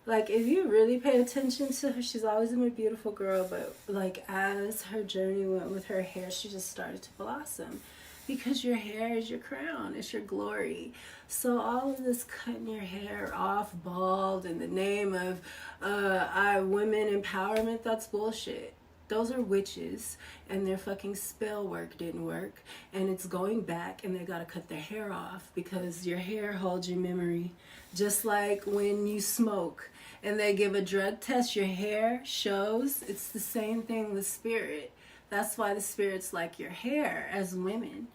Like, if you really pay attention to her, she's always been a beautiful girl, but like as her journey went with her hair, she just started to blossom, because your hair is your crown, it's your glory. So all of this cutting your hair off bald in the name of women empowerment, that's bullshit. Those are witches, and their fucking spell work didn't work, and it's going back, and they gotta cut their hair off, because your hair holds your memory. Just like when you smoke and they give a drug test, your hair shows. It's the same thing with spirit. That's why the spirit's like your hair as women.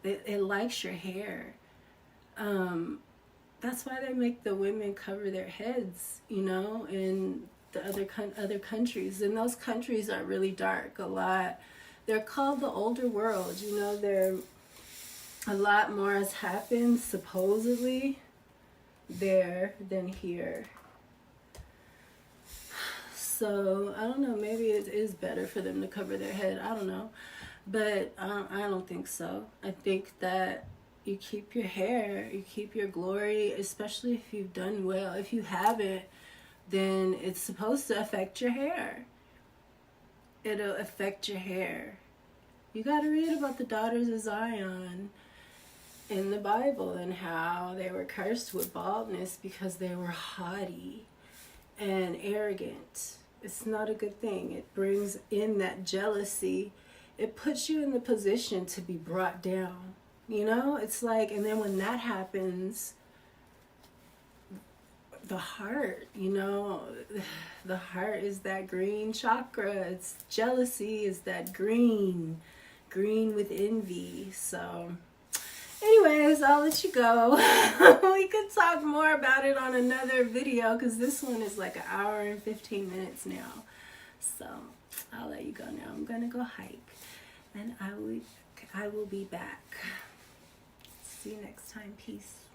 It likes your hair. That's why they make the women cover their heads, you know, in the other countries. And those countries are really dark a lot. They're called the older world, you know. They're a lot more has happened supposedly there than here. So I don't know, maybe it is better for them to cover their head, I don't know, but I don't think so. I think that you keep your hair, you keep your glory, especially if you've done well. If you haven't, then it's supposed to affect your hair. It'll affect your hair. You got to read about the daughters of Zion in the Bible and how they were cursed with baldness because they were haughty and arrogant. It's not a good thing. It brings in that jealousy. It puts you in the position to be brought down. You know, it's like, and then when that happens, the heart, you know, the heart is that green chakra. It's jealousy is that green with envy. So anyways, I'll let you go. We could talk more about it on another video, because this one is like an hour and 15 minutes now. So I'll let you go now. I'm gonna go hike, and I will be back. See you next time. Peace.